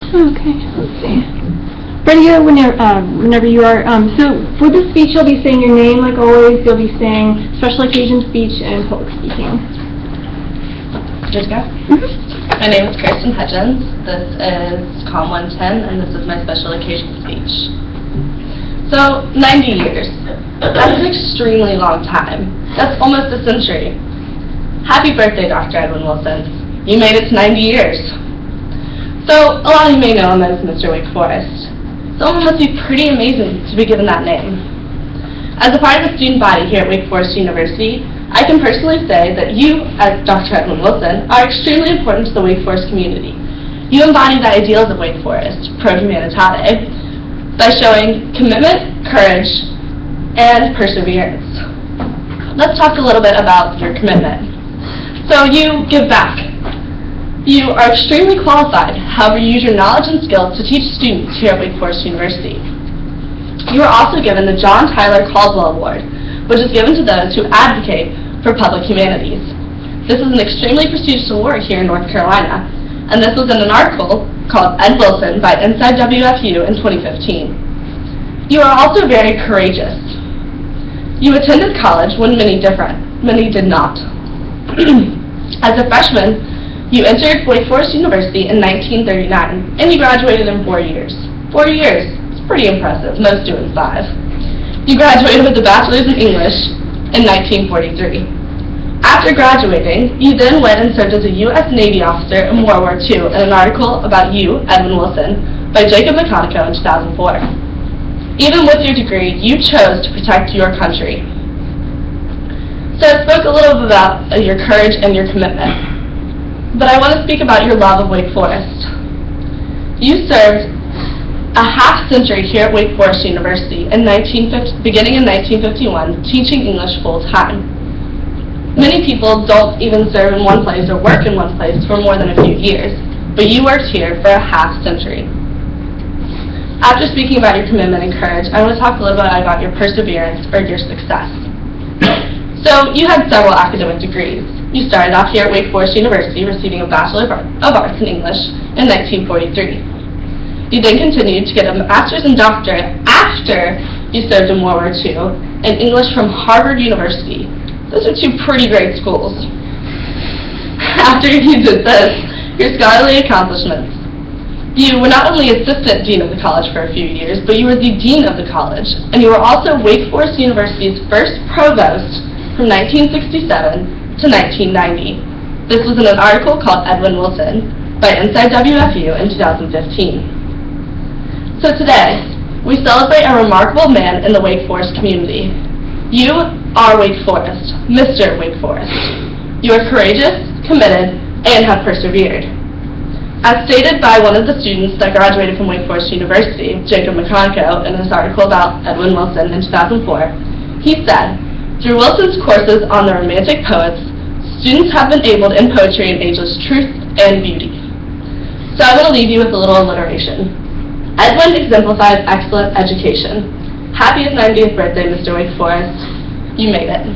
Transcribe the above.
Okay, let's see. Ready to go whenever you are. So for the speech, you'll be saying your name like always. You'll be saying special occasion speech and public speaking. Good to go? My name is Kirsten Hutchins. This is COM 110, and this is my special occasion speech. So, 90 years. That's an extremely long time. That's almost a century. Happy birthday, Dr. Edwin Wilson. You made it to 90 years. So, a lot of you may know him as Mr. Wake Forest. Someone must be pretty amazing to be given that name. As a part of the student body here at Wake Forest University, I can personally say that you, as Dr. Edwin Wilson, are extremely important to the Wake Forest community. You embody the ideals of Wake Forest, pro humanitate, by showing commitment, courage, and perseverance. Let's talk a little bit about your commitment. So you give back. You are extremely qualified, however you use your knowledge and skills to teach students here at Wake Forest University. You are also given the John Tyler Caldwell Award, which is given to those who advocate for public humanities. This is an extremely prestigious award here in North Carolina, and this was in an article called Ed Wilson by Inside WFU in 2015. You are also very courageous. You attended college when many did not. As a freshman, you entered Wake Forest University in 1939, and you graduated in 4 years. 4 years, it's pretty impressive, most do in 5. You graduated with a bachelor's in English in 1943. After graduating, you then went and served as a U.S. Navy officer in World War II in an article about you, Edwin Wilson, by Jacob McConaughey in 2004. Even with your degree, you chose to protect your country. So I spoke a little bit about your courage and your commitment. But I want to speak about your love of Wake Forest. You served a half-century here at Wake Forest University beginning in 1951, teaching English full-time. Many people don't even serve in one place or work in one place for more than a few years, but you worked here for a half-century. After speaking about your commitment and courage, I want to talk a little bit about your perseverance or your success. So you had several academic degrees. You started off here at Wake Forest University receiving a Bachelor of Arts in English in 1943. You then continued to get a master's and doctorate after you served in World War II in English from Harvard University. Those are two pretty great schools. After you did this, your scholarly accomplishments. You were not only assistant dean of the college for a few years, but you were the dean of the college, and you were also Wake Forest University's first provost from 1967 to 1990. This was in an article called Edwin Wilson by Inside WFU in 2015. So today, we celebrate a remarkable man in the Wake Forest community. You are Wake Forest, Mr. Wake Forest. You are courageous, committed, and have persevered. As stated by one of the students that graduated from Wake Forest University, Jacob McConaughey, in his article about Edwin Wilson in 2004, he said, "Through Wilson's courses on the Romantic poets, students have been able to in poetry and ageless truth and beauty." So I'm going to leave you with a little alliteration. Edwin exemplifies excellent education. Happy 90th birthday, Mr. Wake Forest. You made it.